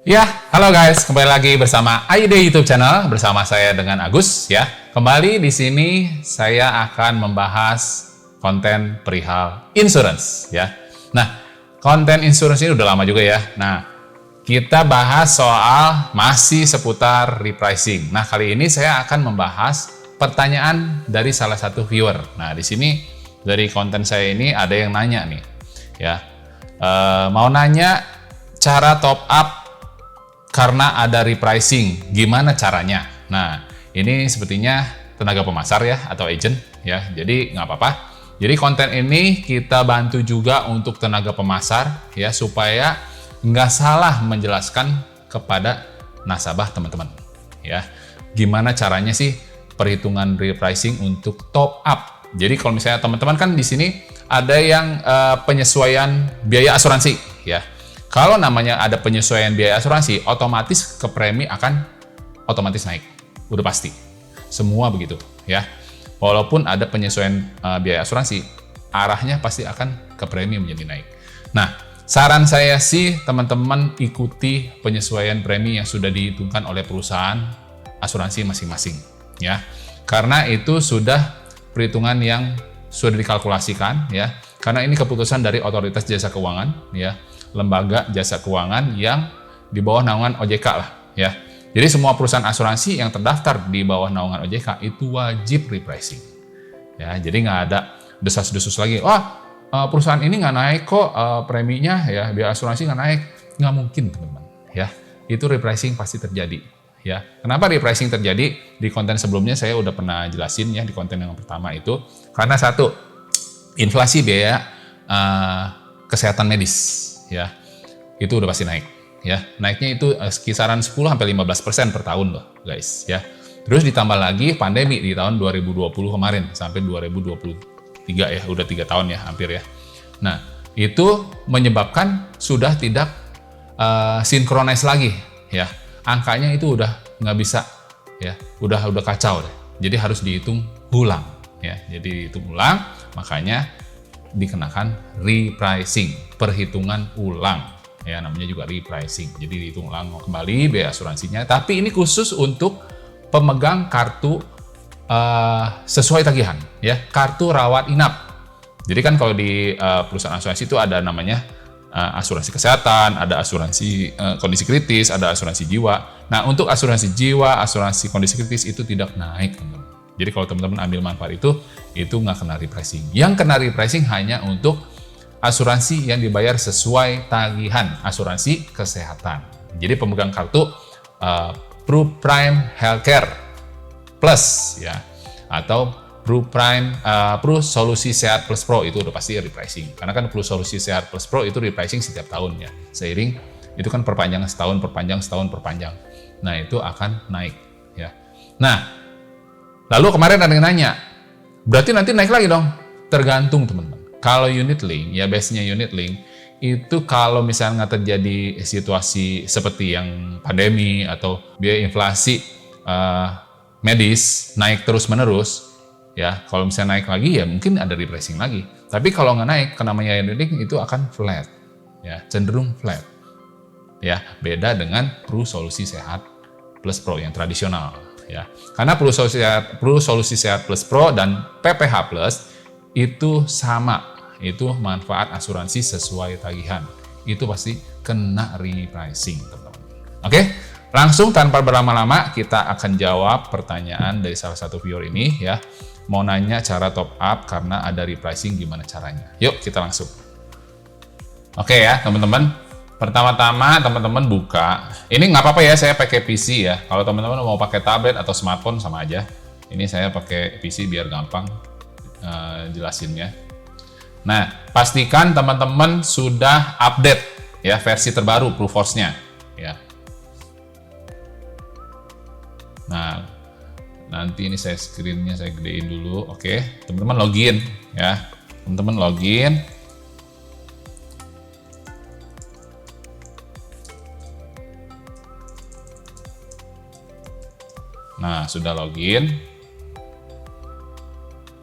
Ya, halo guys, kembali lagi bersama AID YouTube channel bersama saya dengan Agus ya. Kembali di sini saya akan membahas konten perihal insurance ya. Nah, konten insurance ini udah lama juga ya. Nah, kita bahas soal masih seputar repricing. Nah, kali ini saya akan membahas pertanyaan dari salah satu viewer. Nah, di sini dari konten saya ini ada yang nanya nih ya. Mau nanya cara top up karena ada repricing, gimana caranya? Nah, ini sepertinya tenaga pemasar ya, atau agent ya, jadi nggak apa-apa. Jadi konten ini kita bantu juga untuk tenaga pemasar ya, supaya nggak salah menjelaskan kepada nasabah teman-teman ya. Gimana caranya sih perhitungan repricing untuk top up? Jadi kalau misalnya teman-teman kan di sini ada yang penyesuaian biaya asuransi ya. Kalau namanya ada penyesuaian biaya asuransi, otomatis ke premi akan otomatis naik. Udah pasti. Semua begitu ya. Walaupun ada penyesuaian biaya asuransi, arahnya pasti akan ke premi menjadi naik. Nah, saran saya sih teman-teman ikuti penyesuaian premi yang sudah dihitungkan oleh perusahaan asuransi masing-masing ya. Karena itu sudah perhitungan yang sudah dikalkulasikan ya. Karena ini keputusan dari Otoritas Jasa Keuangan ya. Lembaga jasa keuangan yang di bawah naungan OJK lah ya. Jadi semua perusahaan asuransi yang terdaftar di bawah naungan OJK itu wajib repricing. Ya, jadi nggak ada desas-desus lagi. Wah, perusahaan ini nggak naik kok preminya ya, biaya asuransi nggak naik. Nggak mungkin teman-teman ya. Itu repricing pasti terjadi ya. Kenapa repricing terjadi? Di konten sebelumnya saya udah pernah jelasin ya, di konten yang pertama itu. Karena satu, inflasi biaya kesehatan medis ya, itu udah pasti naik ya. Naiknya itu kisaran 10-15% per tahun loh guys ya. Terus ditambah lagi pandemi di tahun 2020 kemarin sampai 2023 ya, udah 3 tahun ya hampir ya. Nah, itu menyebabkan sudah tidak sinkronis lagi ya. Angkanya itu udah nggak bisa ya, udah kacau deh. Jadi harus dihitung ulang ya. Jadi dihitung ulang, makanya dikenakan repricing, perhitungan ulang ya, namanya juga repricing. Jadi dihitung ulang kembali biaya asuransinya, tapi ini khusus untuk pemegang kartu sesuai tagihan ya, kartu rawat inap. Jadi kan kalau di perusahaan asuransi itu ada namanya asuransi kesehatan, ada asuransi kondisi kritis, ada asuransi jiwa. Nah, untuk asuransi jiwa, asuransi kondisi kritis itu tidak naik teman-teman. Jadi kalau teman-teman ambil manfaat itu nggak kena repricing. Yang kena repricing hanya untuk asuransi yang dibayar sesuai tagihan, asuransi kesehatan. Jadi pemegang kartu Pru Prime Healthcare Plus ya, atau Pru Solusi Sehat Plus Pro itu udah pasti repricing. Karena kan Pru Solusi Sehat Plus Pro itu repricing setiap tahun ya. Seiring itu kan perpanjang setahun, perpanjang. Nah, itu akan naik ya. Nah, lalu kemarin ada yang nanya, berarti nanti naik lagi dong? Tergantung teman-teman. Kalau unit link, ya base-nya unit link, itu kalau misalnya nggak terjadi situasi seperti yang pandemi atau biaya inflasi medis naik terus-menerus, ya kalau misalnya naik lagi ya mungkin ada repricing lagi. Tapi kalau nggak naik, namanya unit link itu akan flat, ya cenderung flat. Ya, beda dengan Pru Solusi Sehat Plus Pro yang tradisional. Ya, karena Pru Solusi Sehat Plus Pro dan PPH Plus itu sama, itu manfaat asuransi sesuai tagihan. Itu pasti kena repricing, teman-teman. Oke, langsung tanpa berlama-lama kita akan jawab pertanyaan dari salah satu viewer ini ya. Mau nanya cara top up karena ada repricing, gimana caranya? Yuk kita langsung. Oke ya teman-teman. Pertama-tama teman-teman buka, ini nggak apa-apa ya saya pakai PC ya. Kalau teman-teman mau pakai tablet atau smartphone sama aja. Ini saya pakai PC biar gampang jelasinnya. Nah, pastikan teman-teman sudah update ya versi terbaru Proforce-nya ya. Nah, nanti ini saya screen-nya saya gedein dulu. Oke, teman-teman login ya. Teman-teman login. Nah, sudah login.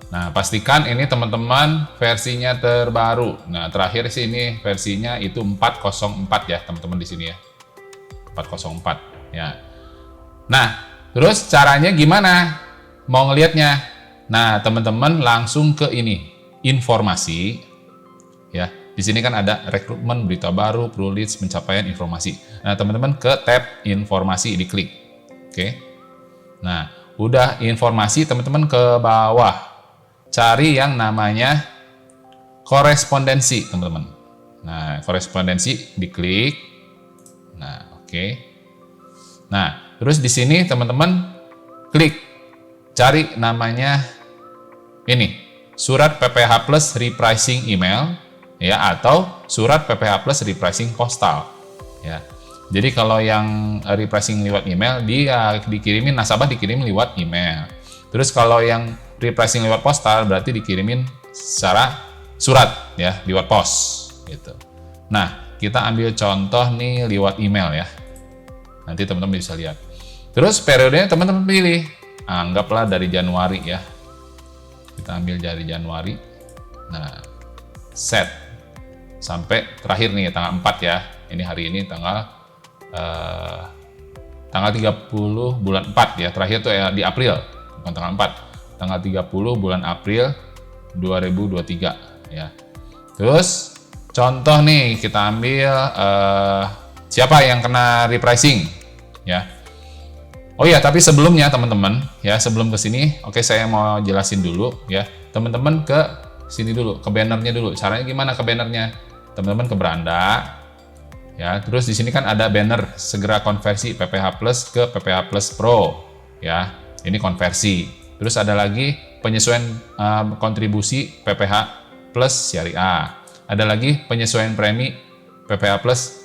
Nah, pastikan ini teman-teman versinya terbaru. Nah, terakhir sih ini versinya itu 404 ya, teman-teman di sini ya. 404 ya. Nah, terus caranya gimana? Mau ngelihatnya? Nah, teman-teman langsung ke ini, informasi ya. Di sini kan ada rekrutmen, berita baru, Pruleads, pencapaian informasi. Nah, teman-teman ke tab informasi diklik. Oke. Nah, udah informasi, teman-teman ke bawah. Cari yang namanya korespondensi, teman-teman. Nah, korespondensi diklik. Nah, oke. Nah, terus di sini teman-teman klik cari namanya ini, surat PPH Plus repricing email ya, atau surat PPH Plus repricing postal ya. Jadi kalau yang repricing lewat email, dia dikirimin, nasabah dikirim lewat email. Terus kalau yang repricing lewat postal berarti dikirimin secara surat ya, lewat pos gitu. Nah, kita ambil contoh nih lewat email ya. Nanti teman-teman bisa lihat. Terus periodenya teman-teman pilih. Anggaplah dari Januari ya. Kita ambil dari Januari. Nah, set sampai terakhir nih tanggal 4 ya. Ini hari ini tanggal 30 bulan 4 ya. Terakhir tuh ya di April, bukan tanggal 4. Tanggal 30 bulan April 2023 ya. Terus contoh nih kita ambil siapa yang kena repricing ya. Oh iya, tapi sebelumnya teman-teman ya, sebelum ke sini, oke, saya mau jelasin dulu ya. Teman-teman ke sini dulu, ke bannernya dulu. Caranya gimana ke bannernya? Teman-teman ke beranda ya. Terus di sini kan ada banner segera konversi PPH Plus ke PPH Plus Pro ya. Ini konversi. Terus ada lagi penyesuaian kontribusi PPH Plus Syariah. Ada lagi penyesuaian premi PPH Plus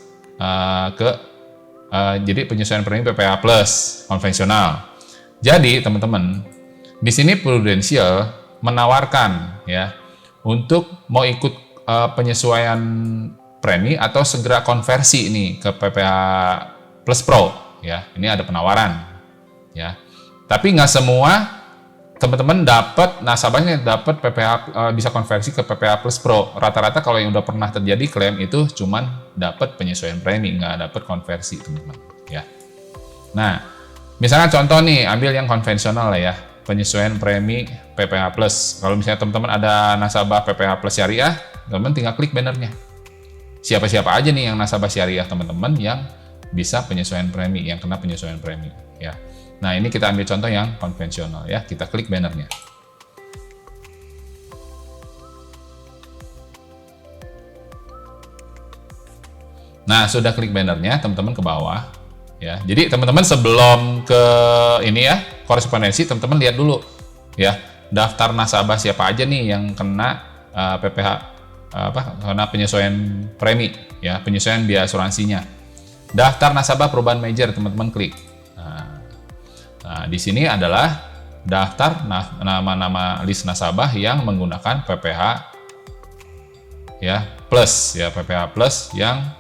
jadi penyesuaian premi PPH Plus konvensional. Jadi teman-teman, di sini Prudential menawarkan ya untuk mau ikut penyesuaian premi atau segera konversi ini ke PPH Plus Pro ya. Ini ada penawaran ya. Tapi nggak semua teman-teman dapat, nasabahnya dapat PPH bisa konversi ke PPH Plus Pro. Rata-rata kalau yang udah pernah terjadi klaim itu cuman dapat penyesuaian premi, nggak dapat konversi, teman-teman ya. Nah, misalnya contoh nih, ambil yang konvensional lah ya, penyesuaian premi PPH Plus. Kalau misalnya teman-teman ada nasabah PPH Plus Syariah, teman-teman tinggal klik bannernya. Siapa-siapa aja nih yang nasabah Syariah teman-teman yang bisa penyesuaian premi, yang kena penyesuaian premi ya. Nah, ini kita ambil contoh yang konvensional ya. Kita klik bannernya. Nah, sudah klik bannernya, teman-teman ke bawah ya. Jadi teman-teman sebelum ke ini ya, korespondensi, teman-teman lihat dulu ya, daftar nasabah siapa aja nih yang kena PPH kena penyesuaian premi ya, penyesuaian biaya asuransinya. Daftar nasabah perubahan major, teman-teman klik. Nah, di sini adalah daftar nama-nama list nasabah yang menggunakan PPH ya plus ya, PPH plus yang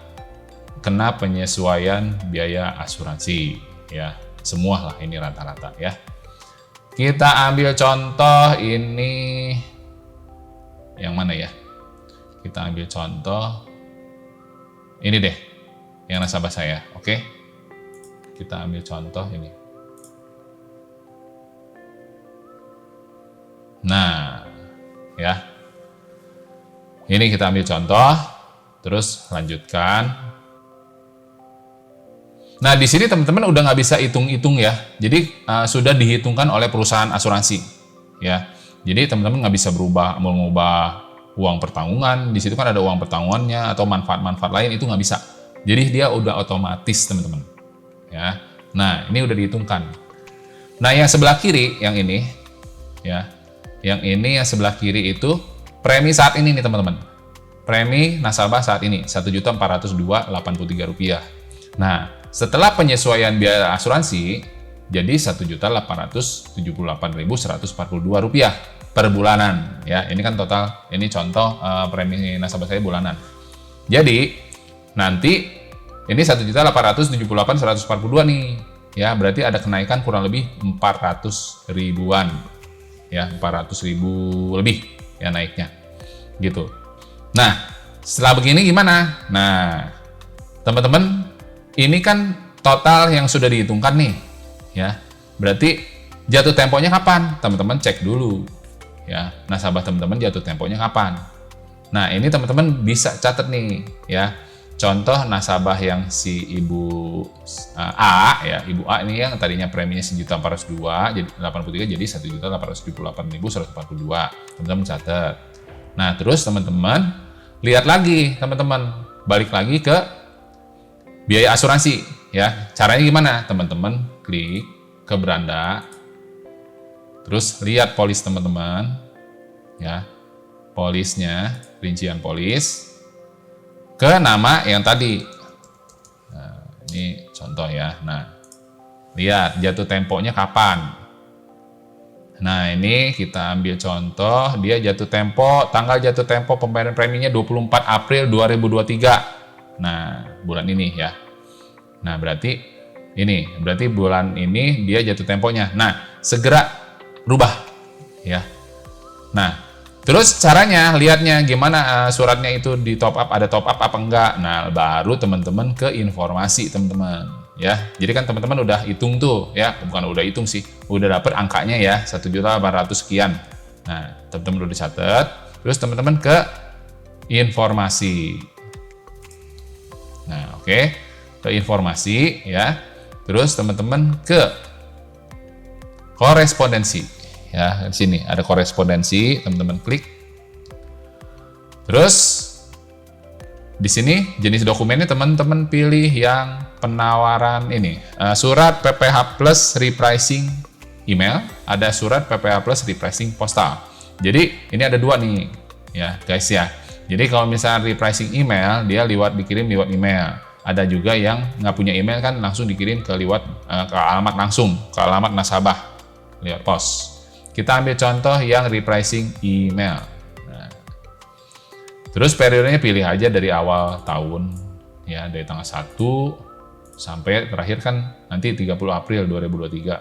kena penyesuaian biaya asuransi ya. Semua lah ini rata-rata ya. Kita ambil contoh ini yang mana ya? Kita ambil contoh ini deh, yang nasabah saya. Oke. Kita ambil contoh ini. Nah, ya, ini kita ambil contoh, terus lanjutkan. Nah, di sini teman-teman udah nggak bisa hitung-hitung ya, jadi sudah dihitungkan oleh perusahaan asuransi, ya. Jadi teman-teman nggak bisa mengubah uang pertanggungan. Di situ kan ada uang pertanggungannya atau manfaat-manfaat lain, itu nggak bisa. Jadi dia udah otomatis, teman-teman. Ya. Nah, ini udah dihitungkan. Nah, yang sebelah kiri, yang ini, ya. Yang ini yang sebelah kiri itu premi saat ini nih teman-teman. Premi nasabah saat ini Rp1.402.83. Nah, setelah penyesuaian biaya asuransi jadi Rp1.878.142 per bulanan ya. Ini kan total, ini contoh premi nasabah saya bulanan. Jadi nanti ini 1.878.142 nih ya, berarti ada kenaikan kurang lebih 400 ribuan. Ya, 400.000 lebih ya naiknya gitu. Nah, setelah begini gimana? Nah, teman-teman, ini kan total yang sudah dihitungkan nih, ya. Berarti jatuh temponya kapan? Teman-teman cek dulu, ya. Nasabah teman-teman jatuh temponya kapan? Nah, ini teman-teman bisa catat nih, ya. Contoh nasabah yang si Ibu A, ya, Ibu A ini yang tadinya preminya 1.402, jadi 83, jadi 1.878.142. Teman-teman catat. Nah, terus teman-teman lihat lagi, teman-teman balik lagi ke biaya asuransi, ya. Caranya gimana? Teman-teman klik ke beranda, terus lihat polis teman-teman, ya, polisnya, rincian polis, ke nama yang tadi. Nah, ini contoh ya. Nah, lihat jatuh temponya kapan. Nah, ini kita ambil contoh, dia jatuh tempo, tanggal jatuh tempo pembayaran preminya 24 April 2023. Nah, bulan ini ya. Nah, berarti bulan ini dia jatuh temponya. Nah, segera rubah ya. Nah, terus caranya lihatnya gimana suratnya itu di top up, ada top up apa enggak. Nah, baru teman-teman ke informasi teman-teman ya. Jadi kan teman-teman udah hitung tuh ya, bukan udah hitung sih, udah dapet angkanya ya 1.800.000 sekian. Nah, teman-teman udah dicatat. Terus teman-teman ke informasi. Nah, oke. Ke informasi ya. Terus teman-teman ke korespondensi. Ya, di sini ada korespondensi, teman-teman klik. Terus di sini jenis dokumennya teman-teman pilih yang penawaran ini, surat PPh Plus repricing email, ada surat PPh Plus repricing postal. Jadi ini ada dua nih, ya guys ya. Jadi kalau misalnya repricing email, dia dikirim lewat email. Ada juga yang nggak punya email kan langsung dikirim ke alamat langsung, ke alamat nasabah lewat pos. Kita ambil contoh yang repricing email. Nah, terus periodenya pilih aja dari awal tahun, ya dari tanggal 1 sampai terakhir kan nanti 30 April 2023.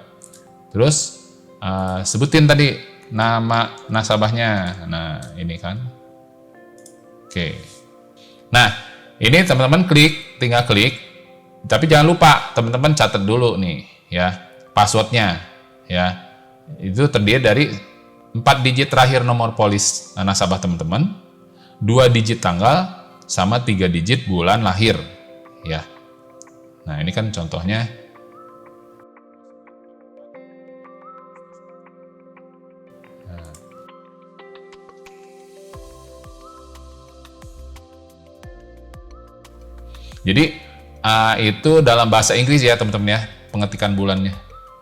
Terus sebutin tadi nama nasabahnya. Nah, ini kan. Oke. Nah, ini teman-teman tinggal klik. Tapi jangan lupa teman-teman catat dulu nih, ya passwordnya, ya. Itu terdiri dari 4 digit terakhir nomor polis nasabah teman-teman, 2 digit tanggal, sama 3 digit bulan lahir, ya. Nah, ini kan contohnya. Nah. Jadi itu dalam bahasa Inggris ya teman-teman ya, pengetikan bulannya.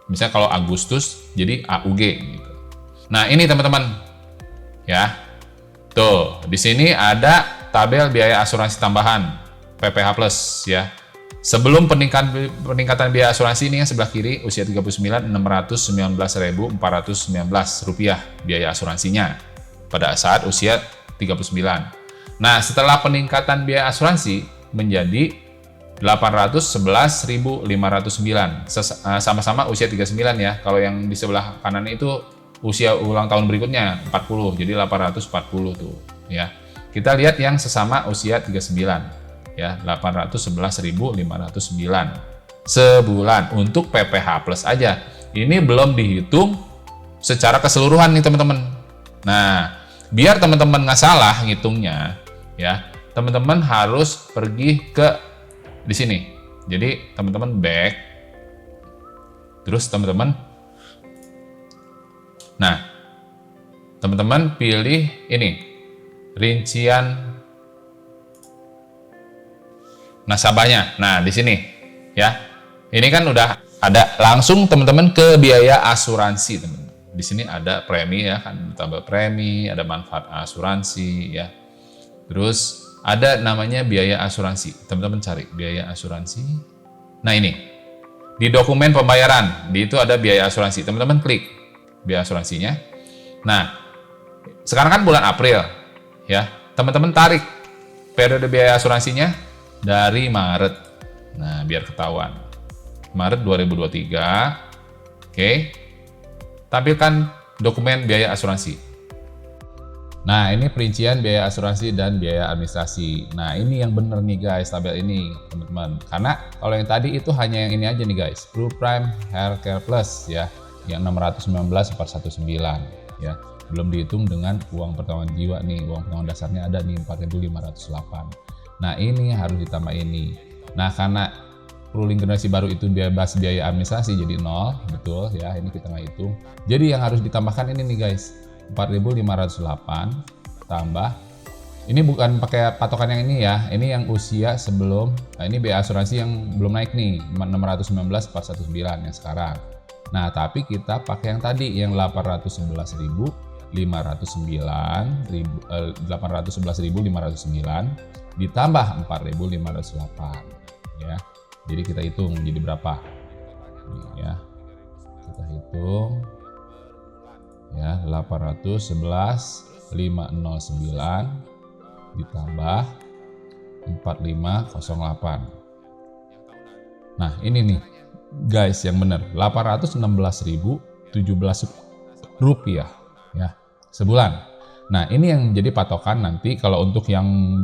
Misalnya kalau Agustus, jadi AUG gitu. Nah, ini teman-teman, ya. Tuh, di sini ada tabel biaya asuransi tambahan PPh Plus ya. Sebelum peningkatan biaya asuransi ini yang sebelah kiri usia 39, 619.419 rupiah biaya asuransinya pada saat usia 39. Nah, setelah peningkatan biaya asuransi menjadi 811.509, sama-sama usia 39 ya. Kalau yang di sebelah kanan itu usia ulang tahun berikutnya 40, jadi 840 tuh ya. Kita lihat yang sesama usia 39 ya, 811.509 sebulan untuk PPh Plus aja. Ini belum dihitung secara keseluruhan nih teman-teman. Nah, biar teman-teman nggak salah ngitungnya ya, teman-teman harus pergi ke di sini. Jadi teman-teman back, terus teman-teman, nah teman-teman pilih ini rincian nasabahnya. Nah di sini ya, ini kan udah ada langsung teman-teman ke biaya asuransi teman. Di sini ada premi ya kan, tabel premi, ada manfaat asuransi ya. Terus ada namanya biaya asuransi. Teman-teman cari biaya asuransi. Nah ini di dokumen pembayaran, di itu ada biaya asuransi. Teman-teman klik biaya asuransinya. Nah sekarang kan bulan April, ya. Teman-teman tarik periode biaya asuransinya dari Maret. Nah biar ketahuan. Maret 2023. Oke. Tampilkan dokumen biaya asuransi. Nah, ini perincian biaya asuransi dan biaya administrasi. Nah, ini yang bener nih guys, tabel ini teman-teman. Karena kalau yang tadi itu hanya yang ini aja nih guys, Blue Prime Healthcare Plus ya, yang 619.419 ya. Belum dihitung dengan uang pertolongan jiwa nih, uang pertolongan dasarnya ada nih 4.508. Nah, ini harus ditambah ini. Nah, karena ruling generasi baru itu bebas biaya administrasi jadi 0, betul ya, ini kita nggak hitung. Jadi yang harus ditambahkan ini nih guys, 4.508 tambah, ini bukan pakai patokan yang ini ya, ini yang usia sebelum, nah ini biaya asuransi yang belum naik nih, 619.419 yang sekarang. Nah, tapi kita pakai yang tadi, yang 811.509 ditambah 4.508 ya. Jadi kita hitung jadi berapa? Nih ya, kita hitung ya, 811.509 ditambah 4508. Nah, ini nih guys yang benar, 816.017 rupiah ya sebulan. Nah, ini yang jadi patokan nanti kalau untuk yang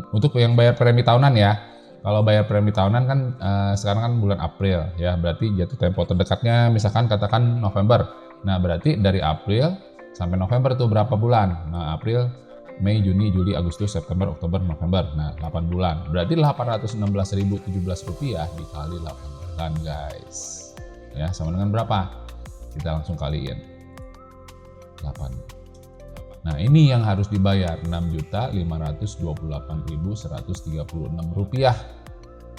bayar premi tahunan ya. Kalau bayar premi tahunan kan sekarang kan bulan April ya, berarti jatuh tempo terdekatnya misalkan katakan November. Nah, berarti dari April sampai November tuh berapa bulan? Nah, April, Mei, Juni, Juli, Agustus, September, Oktober, November. Nah, 8 bulan. Berarti 816.017 rupiah dikali 8 bulan guys. Ya, sama dengan berapa? Kita langsung kaliin. 8. Nah, ini yang harus dibayar, 6.528.136 rupiah.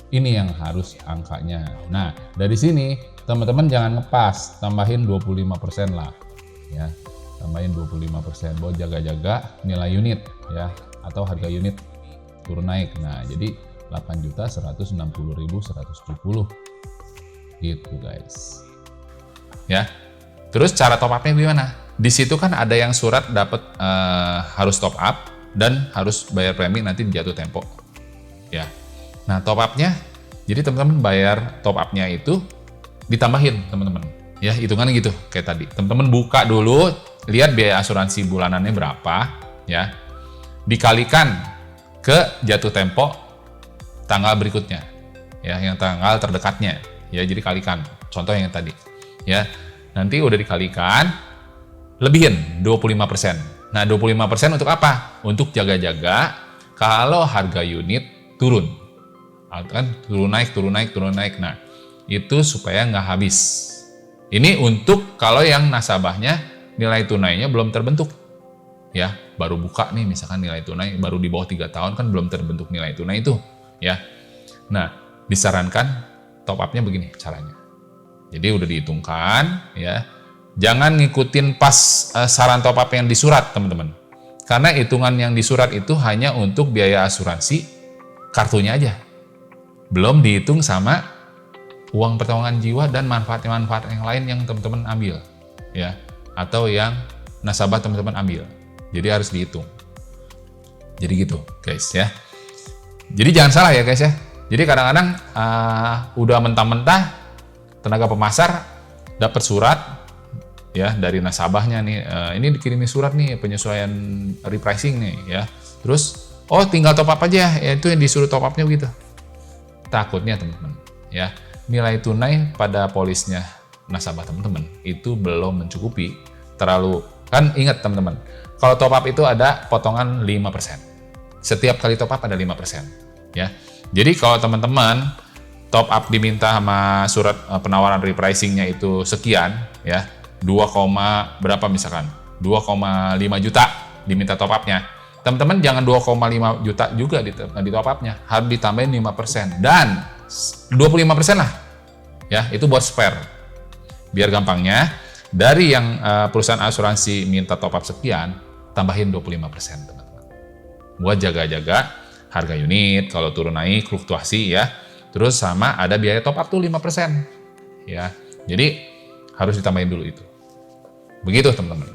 Ini yang harus angkanya. Nah, dari sini teman-teman jangan ngepas, tambahin 25% lah. Ya, tambahin 25%, buat jaga-jaga nilai unit ya, atau harga unit turun naik. Nah, jadi 8.160.170 gitu guys. Ya. Terus cara top up-nya gimana? Di situ kan ada yang surat dapat harus top up dan harus bayar premi nanti jatuh tempo. Ya. Nah, top up-nya, jadi teman-teman bayar top up-nya itu ditambahin teman-teman. Ya, hitungannya gitu kayak tadi. Teman-teman buka dulu, lihat biaya asuransi bulanannya berapa, ya. Dikalikan ke jatuh tempo tanggal berikutnya. Ya, yang tanggal terdekatnya. Ya, jadi kalikan. Contoh yang tadi. Ya. Nanti udah dikalikan, lebihin 25%. Nah, 25% untuk apa? Untuk jaga-jaga kalau harga unit turun. Kan turun naik. Nah, itu supaya nggak habis. Ini untuk kalau yang nasabahnya nilai tunainya belum terbentuk. Ya, baru buka nih misalkan nilai tunai baru di bawah 3 tahun kan belum terbentuk nilai tunai itu, ya. Nah, disarankan top up-nya begini caranya. Jadi udah dihitungkan, ya. Jangan ngikutin pas saran top up yang di surat, teman-teman. Karena hitungan yang di surat itu hanya untuk biaya asuransi kartunya aja. Belum dihitung sama uang pertolongan jiwa dan manfaat-manfaat yang lain yang teman-teman ambil, ya, atau yang nasabah teman-teman ambil. Jadi harus dihitung. Jadi gitu, guys ya. Jadi jangan salah ya, guys ya. Jadi kadang-kadang udah mentah-mentah tenaga pemasar dapat surat ya dari nasabahnya nih, ini dikirimin surat nih penyesuaian repricing nih ya. Terus tinggal top up aja, ya itu yang disuruh top upnya begitu. Takutnya teman-teman ya, nilai tunai pada polisnya nasabah teman-teman itu belum mencukupi, terlalu, kan ingat teman-teman, kalau top up itu ada potongan 5%. Setiap kali top up ada 5%. Ya. Jadi kalau teman-teman top up diminta sama surat penawaran repricingnya itu sekian, ya, 2, berapa misalkan, 2,5 juta diminta top upnya. Teman-teman jangan 2,5 juta juga di top upnya, harus ditambahin 5%. Dan 25% lah, ya, itu buat spare. Biar gampangnya, dari yang perusahaan asuransi minta top up sekian, tambahin 25%, teman-teman. Buat jaga-jaga harga unit, kalau turun naik, fluktuasi ya. Terus sama ada biaya top up tuh 5%. Ya, jadi harus ditambahin dulu itu. Begitu teman-teman.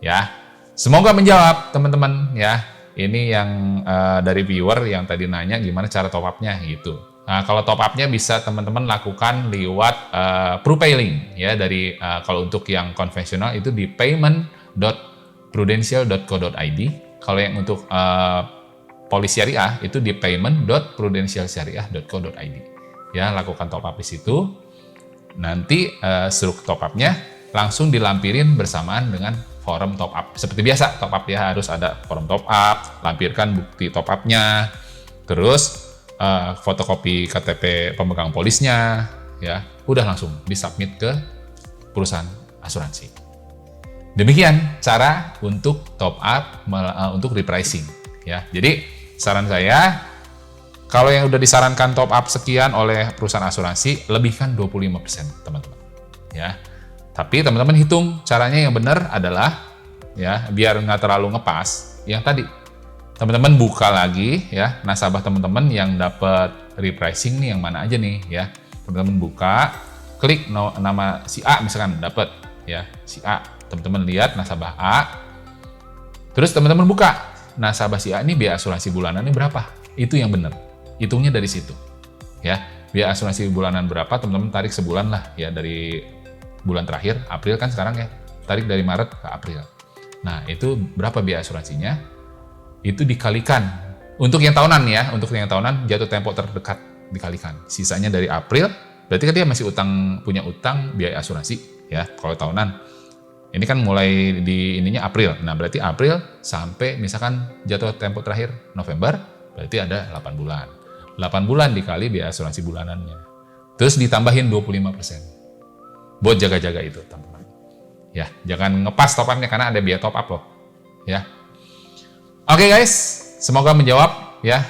Ya, semoga menjawab teman-teman ya. Ini yang dari viewer yang tadi nanya gimana cara top up-nya gitu. Nah, kalau top up-nya bisa teman-teman lakukan lewat PruPay link ya, dari kalau untuk yang konvensional itu di payment.prudential.co.id Kalau yang untuk polis syariah itu di payment.prudentialsyariah.co.id. Ya, lakukan top up di situ. Nanti struktur top up-nya langsung dilampirin bersamaan dengan form top up. Seperti biasa, top up ya harus ada form top up, lampirkan bukti top up-nya, terus fotokopi KTP pemegang polisnya, ya, udah langsung disubmit ke perusahaan asuransi. Demikian cara untuk top up untuk repricing, ya. Jadi saran saya, kalau yang udah disarankan top up sekian oleh perusahaan asuransi, lebihkan 25%, teman-teman. Ya. Tapi teman-teman hitung caranya yang benar adalah, ya, biar nggak terlalu ngepas, yang tadi teman-teman buka lagi, ya, nasabah teman-teman yang dapat repricing nih yang mana aja nih, ya. Teman-teman buka, klik nama si A misalkan dapat, ya, si A. Teman-teman lihat nasabah A, terus teman-teman buka nasabah si A ini biaya asuransi bulanannya berapa? Itu yang benar. Hitungnya dari situ, ya. Biaya asuransi bulanan berapa, teman-teman tarik sebulan lah, ya, dari bulan terakhir, April kan sekarang ya, tarik dari Maret ke April. Nah, itu berapa biaya asuransinya? Itu dikalikan. Untuk yang tahunan ya, untuk yang tahunan jatuh tempo terdekat dikalikan. Sisanya dari April, berarti kan dia masih punya utang biaya asuransi, ya, kalau tahunan. Ini kan mulai di ininya April. Nah, berarti April sampai misalkan jatuh tempo terakhir November, berarti ada 8 bulan. 8 bulan dikali biaya asuransi bulanannya. Terus ditambahin 25%. Buat jaga-jaga itu, teman-teman. Ya, jangan ngepas top up-nya karena ada biaya top up loh. Ya. Oke guys, semoga menjawab ya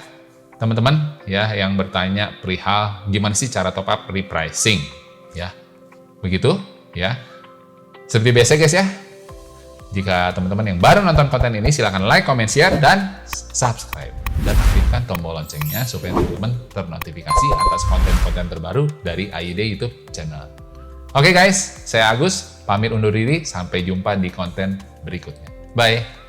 teman-teman ya yang bertanya perihal gimana sih cara top up repricing, ya. Begitu, ya. Seperti biasa guys ya. Jika teman-teman yang baru nonton konten ini, silahkan like, comment, share, dan subscribe. Dan aktifkan tombol loncengnya supaya teman-teman ternotifikasi atas konten-konten terbaru dari AID YouTube channel. Oke guys, saya Agus, pamit undur diri, sampai jumpa di konten berikutnya. Bye!